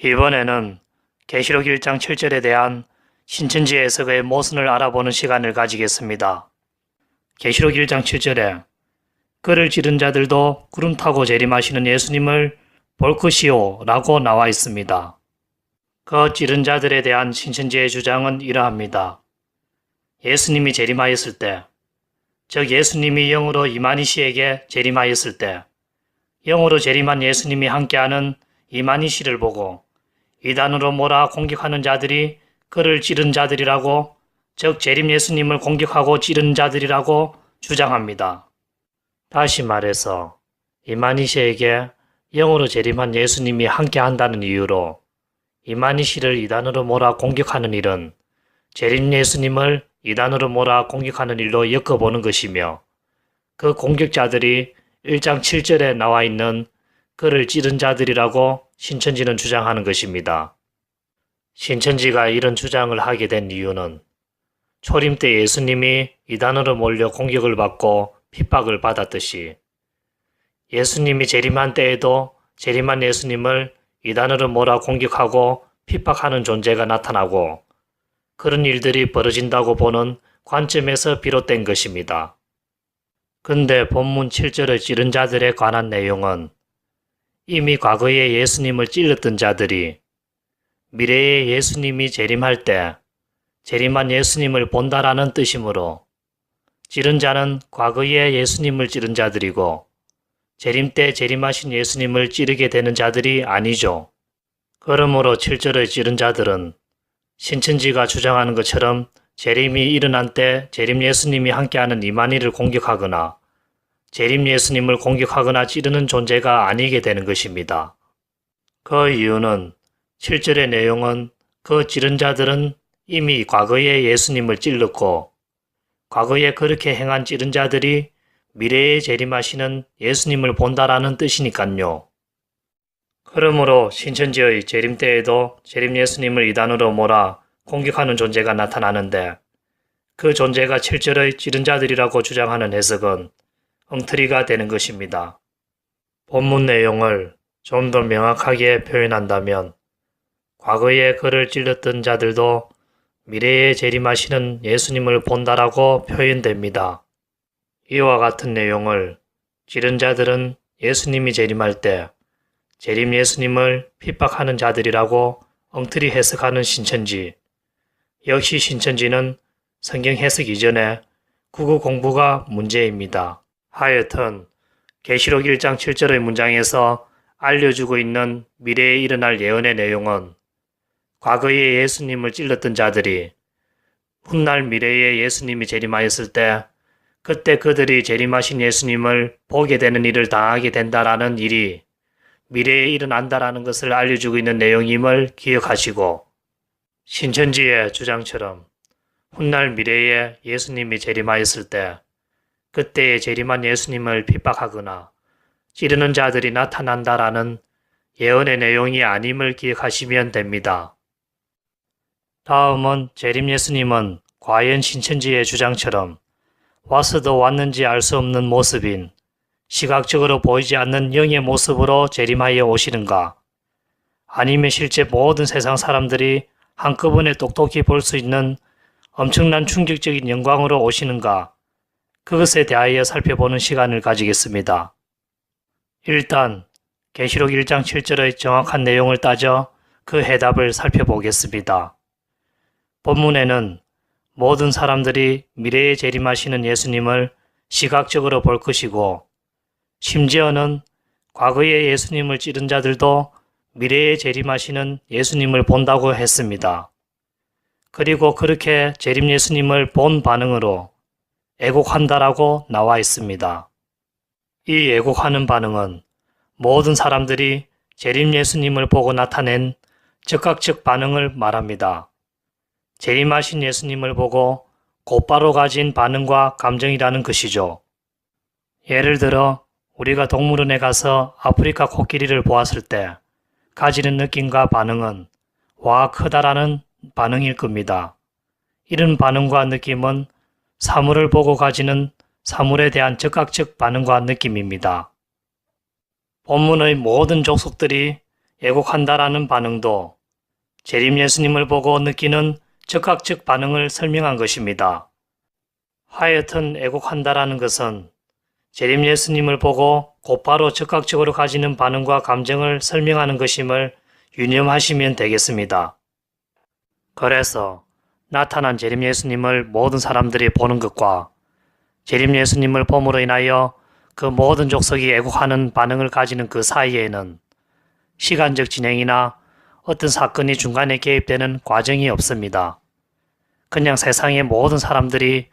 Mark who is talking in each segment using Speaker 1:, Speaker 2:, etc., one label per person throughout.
Speaker 1: 이번에는 계시록 1장 7절에 대한 신천지 해석의 모순을 알아보는 시간을 가지겠습니다. 계시록 1장 7절에 그를 찌른 자들도 구름 타고 재림하시는 예수님을 볼 것이요 라고 나와 있습니다. 그 찌른 자들에 대한 신천지의 주장은 이러합니다. 예수님이 재림하였을 때, 즉 예수님이 영으로 이만희 씨에게 재림하였을 때, 영으로 재림한 예수님이 함께하는 이만희 씨를 보고 이단으로 몰아 공격하는 자들이 그를 찌른 자들이라고, 즉 재림 예수님을 공격하고 찌른 자들이라고 주장합니다. 다시 말해서 이만희 씨에게 영으로 재림한 예수님이 함께한다는 이유로 이만희 씨를 이단으로 몰아 공격하는 일은 재림 예수님을 이단으로 몰아 공격하는 일로 엮어보는 것이며, 그 공격자들이 1장 7절에 나와 있는 그를 찌른 자들이라고 신천지는 주장하는 것입니다. 신천지가 이런 주장을 하게 된 이유는 초림 때 예수님이 이단으로 몰려 공격을 받고 핍박을 받았듯이 예수님이 재림한 때에도 재림한 예수님을 이단으로 몰아 공격하고 핍박하는 존재가 나타나고 그런 일들이 벌어진다고 보는 관점에서 비롯된 것입니다. 근데 본문 7절의 찌른 자들에 관한 내용은 이미 과거에 예수님을 찔렀던 자들이 미래에 예수님이 재림할 때 재림한 예수님을 본다라는 뜻이므로 찌른 자는 과거에 예수님을 찌른 자들이고 재림 때 재림하신 예수님을 찌르게 되는 자들이 아니죠. 그러므로 7절의 찌른 자들은 신천지가 주장하는 것처럼 재림이 일어난 때 재림 예수님이 함께하는 이만희를 공격하거나 재림 예수님을 공격하거나 찌르는 존재가 아니게 되는 것입니다. 그 이유는 7절의 내용은 그 찌른 자들은 이미 과거에 예수님을 찔렀고 과거에 그렇게 행한 찌른 자들이 미래에 재림하시는 예수님을 본다라는 뜻이니까요. 그러므로 신천지의 재림 때에도 재림 예수님을 이단으로 몰아 공격하는 존재가 나타나는데 그 존재가 7절의 찌른 자들이라고 주장하는 해석은 엉터리가 되는 것입니다. 본문 내용을 좀 더 명확하게 표현한다면 과거에 그를 찔렀던 자들도 미래에 재림하시는 예수님을 본다라고 표현됩니다. 이와 같은 내용을 찌른 자들은 예수님이 재림할 때 재림 예수님을 핍박하는 자들이라고 엉터리 해석하는 신천지. 역시 신천지는 성경 해석 이전에 국어 공부가 문제입니다. 하여튼 계시록 1장 7절의 문장에서 알려주고 있는 미래에 일어날 예언의 내용은 과거에 예수님을 찔렀던 자들이 훗날 미래에 예수님이 재림하였을 때 그때 그들이 재림하신 예수님을 보게 되는 일을 당하게 된다라는 일이 미래에 일어난다라는 것을 알려주고 있는 내용임을 기억하시고, 신천지의 주장처럼 훗날 미래에 예수님이 재림하였을 때 그때에 재림한 예수님을 핍박하거나 찌르는 자들이 나타난다라는 예언의 내용이 아님을 기억하시면 됩니다. 다음은 재림 예수님은 과연 신천지의 주장처럼 와서도 왔는지 알 수 없는 모습인 시각적으로 보이지 않는 영의 모습으로 재림하여 오시는가? 아니면 실제 모든 세상 사람들이 한꺼번에 똑똑히 볼 수 있는 엄청난 충격적인 영광으로 오시는가? 그것에 대하여 살펴보는 시간을 가지겠습니다. 일단 계시록 1장 7절의 정확한 내용을 따져 그 해답을 살펴보겠습니다. 본문에는 모든 사람들이 미래에 재림하시는 예수님을 시각적으로 볼 것이고 심지어는 과거에 예수님을 찌른 자들도 미래에 재림하시는 예수님을 본다고 했습니다. 그리고 그렇게 재림 예수님을 본 반응으로 애곡한다라고 나와 있습니다. 이 애곡하는 반응은 모든 사람들이 재림 예수님을 보고 나타낸 즉각적 반응을 말합니다. 재림하신 예수님을 보고 곧바로 가진 반응과 감정이라는 것이죠. 예를 들어 우리가 동물원에 가서 아프리카 코끼리를 보았을 때 가지는 느낌과 반응은 와 크다라는 반응일 겁니다. 이런 반응과 느낌은 사물을 보고 가지는 사물에 대한 즉각적 반응과 느낌입니다. 본문의 모든 족속들이 애곡한다라는 반응도 재림 예수님을 보고 느끼는 즉각적 반응을 설명한 것입니다. 하여튼 애곡한다라는 것은 재림 예수님을 보고 곧바로 즉각적으로 가지는 반응과 감정을 설명하는 것임을 유념하시면 되겠습니다. 그래서 나타난 재림 예수님을 모든 사람들이 보는 것과 재림 예수님을 봄으로 인하여 그 모든 족속이 애곡하는 반응을 가지는 그 사이에는 시간적 진행이나 어떤 사건이 중간에 개입되는 과정이 없습니다. 그냥 세상의 모든 사람들이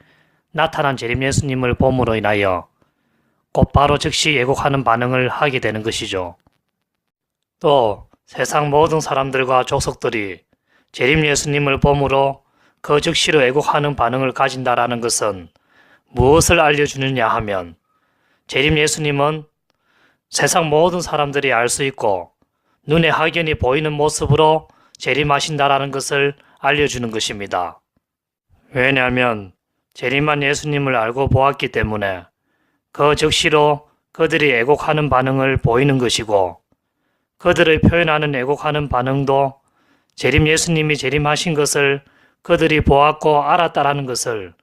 Speaker 1: 나타난 재림 예수님을 봄으로 인하여 곧바로 즉시 애곡하는 반응을 하게 되는 것이죠. 또 세상 모든 사람들과 족속들이 재림 예수님을 봄으로 그 즉시로 애곡하는 반응을 가진다라는 것은 무엇을 알려주느냐 하면 재림 예수님은 세상 모든 사람들이 알 수 있고 눈에 확연히 보이는 모습으로 재림하신다라는 것을 알려주는 것입니다. 왜냐하면 재림한 예수님을 알고 보았기 때문에 그 즉시로 그들이 애곡하는 반응을 보이는 것이고 그들의 표현하는 애곡하는 반응도 재림 예수님이 재림하신 것을 그들이 보았고 알았다라는 것을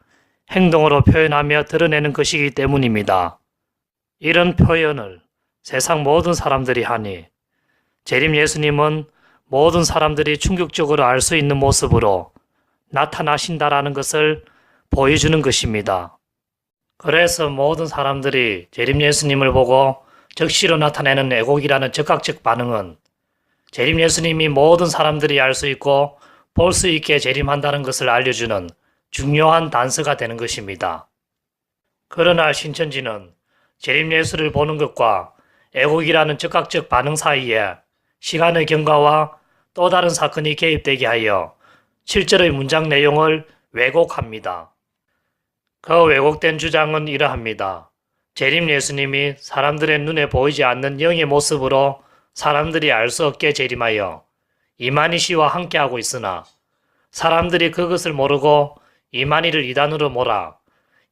Speaker 1: 행동으로 표현하며 드러내는 것이기 때문입니다. 이런 표현을 세상 모든 사람들이 하니 재림 예수님은 모든 사람들이 충격적으로 알 수 있는 모습으로 나타나신다라는 것을 보여주는 것입니다. 그래서 모든 사람들이 재림 예수님을 보고 즉시로 나타내는 애곡이라는 즉각적 반응은 재림 예수님이 모든 사람들이 알 수 있고 볼 수 있게 재림한다는 것을 알려주는 중요한 단서가 되는 것입니다. 그러나 신천지는 재림 예수를 보는 것과 애곡이라는 즉각적 반응 사이에 시간의 경과와 또 다른 사건이 개입되게 하여 7절의 문장 내용을 왜곡합니다. 그 왜곡된 주장은 이러합니다. 재림 예수님이 사람들의 눈에 보이지 않는 영의 모습으로 사람들이 알 수 없게 재림하여 이만희 씨와 함께하고 있으나 사람들이 그것을 모르고 이만희를 이단으로 몰아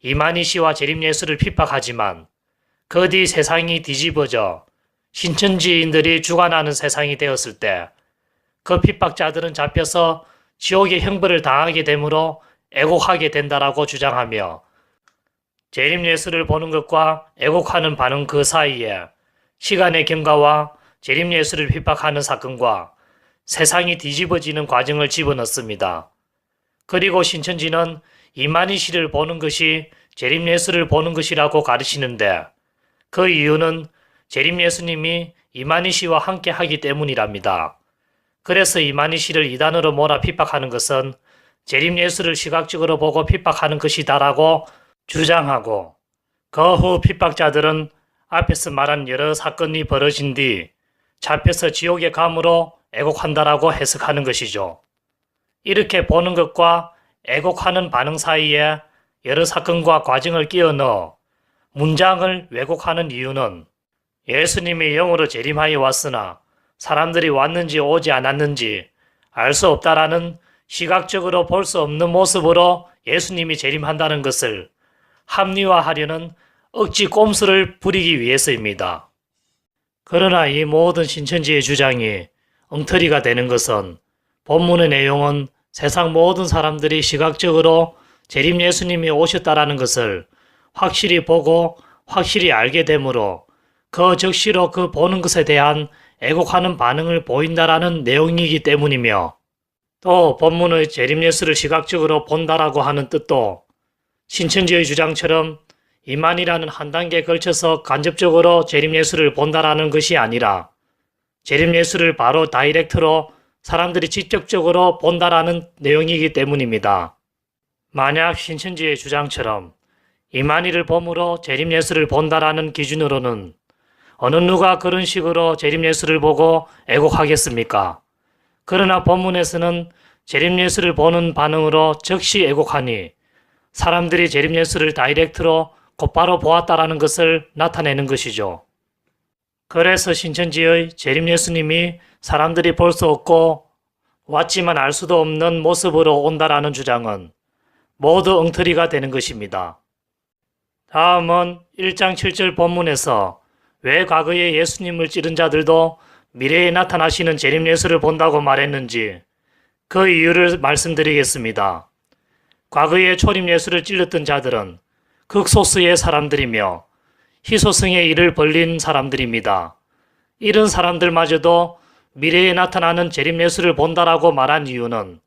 Speaker 1: 이만희 씨와 재림 예수를 핍박하지만 그 뒤 세상이 뒤집어져 신천지인들이 주관하는 세상이 되었을 때 그 핍박자들은 잡혀서 지옥의 형벌을 당하게 되므로 애곡하게 된다라고 주장하며 재림 예수를 보는 것과 애곡하는 반응 그 사이에 시간의 경과와 재림 예수를 핍박하는 사건과 세상이 뒤집어지는 과정을 집어넣습니다. 그리고 신천지는 이만희 씨를 보는 것이 재림 예수를 보는 것이라고 가르치는데 그 이유는 재림 예수님이 이만희 씨와 함께 하기 때문이랍니다. 그래서 이만희 씨를 이단으로 몰아 핍박하는 것은 재림 예수를 시각적으로 보고 핍박하는 것이다라고 주장하고 그 후 핍박자들은 앞에서 말한 여러 사건이 벌어진 뒤 잡혀서 지옥에 감으로 애곡한다라고 해석하는 것이죠. 이렇게 보는 것과 애곡하는 반응 사이에 여러 사건과 과정을 끼워 넣어 문장을 왜곡하는 이유는 예수님이 영으로 재림하여 왔으나 사람들이 왔는지 오지 않았는지 알 수 없다라는 시각적으로 볼 수 없는 모습으로 예수님이 재림한다는 것을 합리화하려는 억지 꼼수를 부리기 위해서입니다. 그러나 이 모든 신천지의 주장이 엉터리가 되는 것은 본문의 내용은 세상 모든 사람들이 시각적으로 재림 예수님이 오셨다라는 것을 확실히 보고 확실히 알게 되므로 그 즉시로 그 보는 것에 대한 애곡하는 반응을 보인다라는 내용이기 때문이며 또 본문의 재림 예수를 시각적으로 본다라고 하는 뜻도 신천지의 주장처럼 이만이라는 한 단계에 걸쳐서 간접적으로 재림 예수를 본다라는 것이 아니라 재림 예수를 바로 다이렉트로 사람들이 직접적으로 본다라는 내용이기 때문입니다. 만약 신천지의 주장처럼 이만희를 봄으로 재림 예수를 본다라는 기준으로는 어느 누가 그런 식으로 재림 예수를 보고 애곡하겠습니까? 그러나 본문에서는 재림 예수를 보는 반응으로 즉시 애곡하니 사람들이 재림 예수를 다이렉트로 곧바로 보았다라는 것을 나타내는 것이죠. 그래서 신천지의 재림 예수님이 사람들이 볼 수 없고 왔지만 알 수도 없는 모습으로 온다라는 주장은 모두 엉터리가 되는 것입니다. 다음은 1장 7절 본문에서 왜 과거에 예수님을 찌른 자들도 미래에 나타나시는 재림 예수를 본다고 말했는지 그 이유를 말씀드리겠습니다. 과거에 초림 예수를 찔렀던 자들은 극소수의 사람들이며 희소성의 일을 벌린 사람들입니다. 이런 사람들마저도 미래에 나타나는 재림 예수를 본다라고 말한 이유는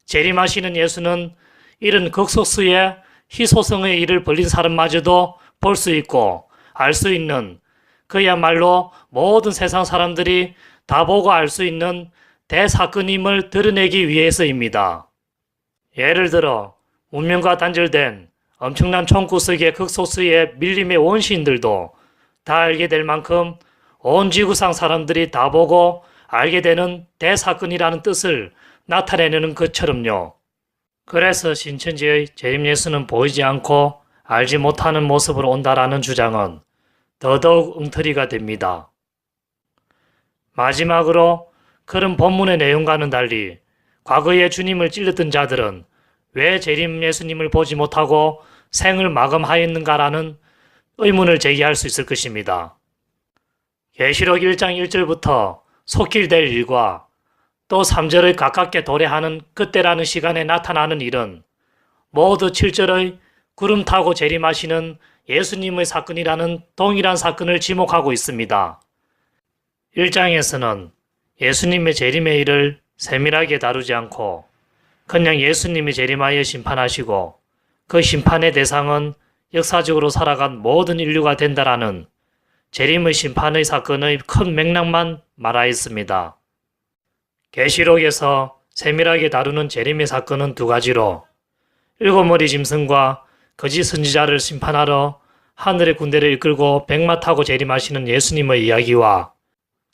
Speaker 1: 재림하시는 예수는 이런 극소수의 희소성의 일을 벌린 사람마저도 볼 수 있고 알 수 있는 그야말로 모든 세상 사람들이 다 보고 알 수 있는 대사건임을 드러내기 위해서입니다. 예를 들어 문명과 단절된 엄청난 총구석의 극소수의 밀림의 원시인들도 다 알게 될 만큼 온 지구상 사람들이 다 보고 알게 되는 대사건이라는 뜻을 나타내는 것처럼요. 그래서 신천지의 재림 예수는 보이지 않고 알지 못하는 모습으로 온다라는 주장은 더더욱 엉터리가 됩니다. 마지막으로 그런 본문의 내용과는 달리 과거에 주님을 찔렀던 자들은 왜 재림 예수님을 보지 못하고 생을 마감하였는가라는 의문을 제기할 수 있을 것입니다. 계시록 1장 1절부터 속길될 일과 또 3절의 가깝게 도래하는 그때라는 시간에 나타나는 일은 모두 7절의 구름 타고 재림하시는 예수님의 사건이라는 동일한 사건을 지목하고 있습니다. 1장에서는 예수님의 재림의 일을 세밀하게 다루지 않고 그냥 예수님이 재림하여 심판하시고 그 심판의 대상은 역사적으로 살아간 모든 인류가 된다라는 재림의 심판의 사건의 큰 맥락만 말하였습니다. 계시록에서 세밀하게 다루는 재림의 사건은 두 가지로 일곱머리 짐승과 거짓 선지자를 심판하러 하늘의 군대를 이끌고 백마 타고 재림하시는 예수님의 이야기와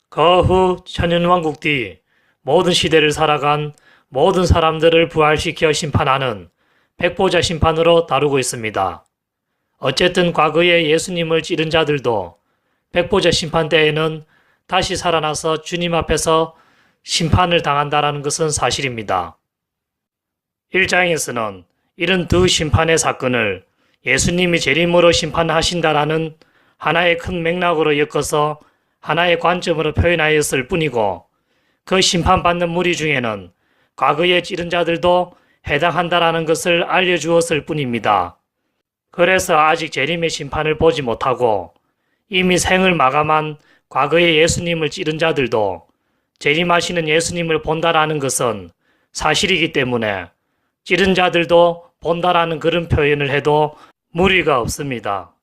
Speaker 1: 그 후 천년왕국 뒤 모든 시대를 살아간 모든 사람들을 부활시켜 심판하는 백보자 심판으로 다루고 있습니다. 어쨌든 과거에 예수님을 찌른 자들도 백보자 심판 때에는 다시 살아나서 주님 앞에서 심판을 당한다라는 것은 사실입니다. 1장에서는 이런 두 심판의 사건을 예수님이 재림으로 심판하신다라는 하나의 큰 맥락으로 엮어서 하나의 관점으로 표현하였을 뿐이고 그 심판받는 무리 중에는 과거에 찌른 자들도 해당한다라는 것을 알려주었을 뿐입니다. 그래서 아직 재림의 심판을 보지 못하고 이미 생을 마감한 과거의 예수님을 찌른 자들도 재림하시는 예수님을 본다라는 것은 사실이기 때문에 찌른 자들도 본다라는 그런 표현을 해도 무리가 없습니다.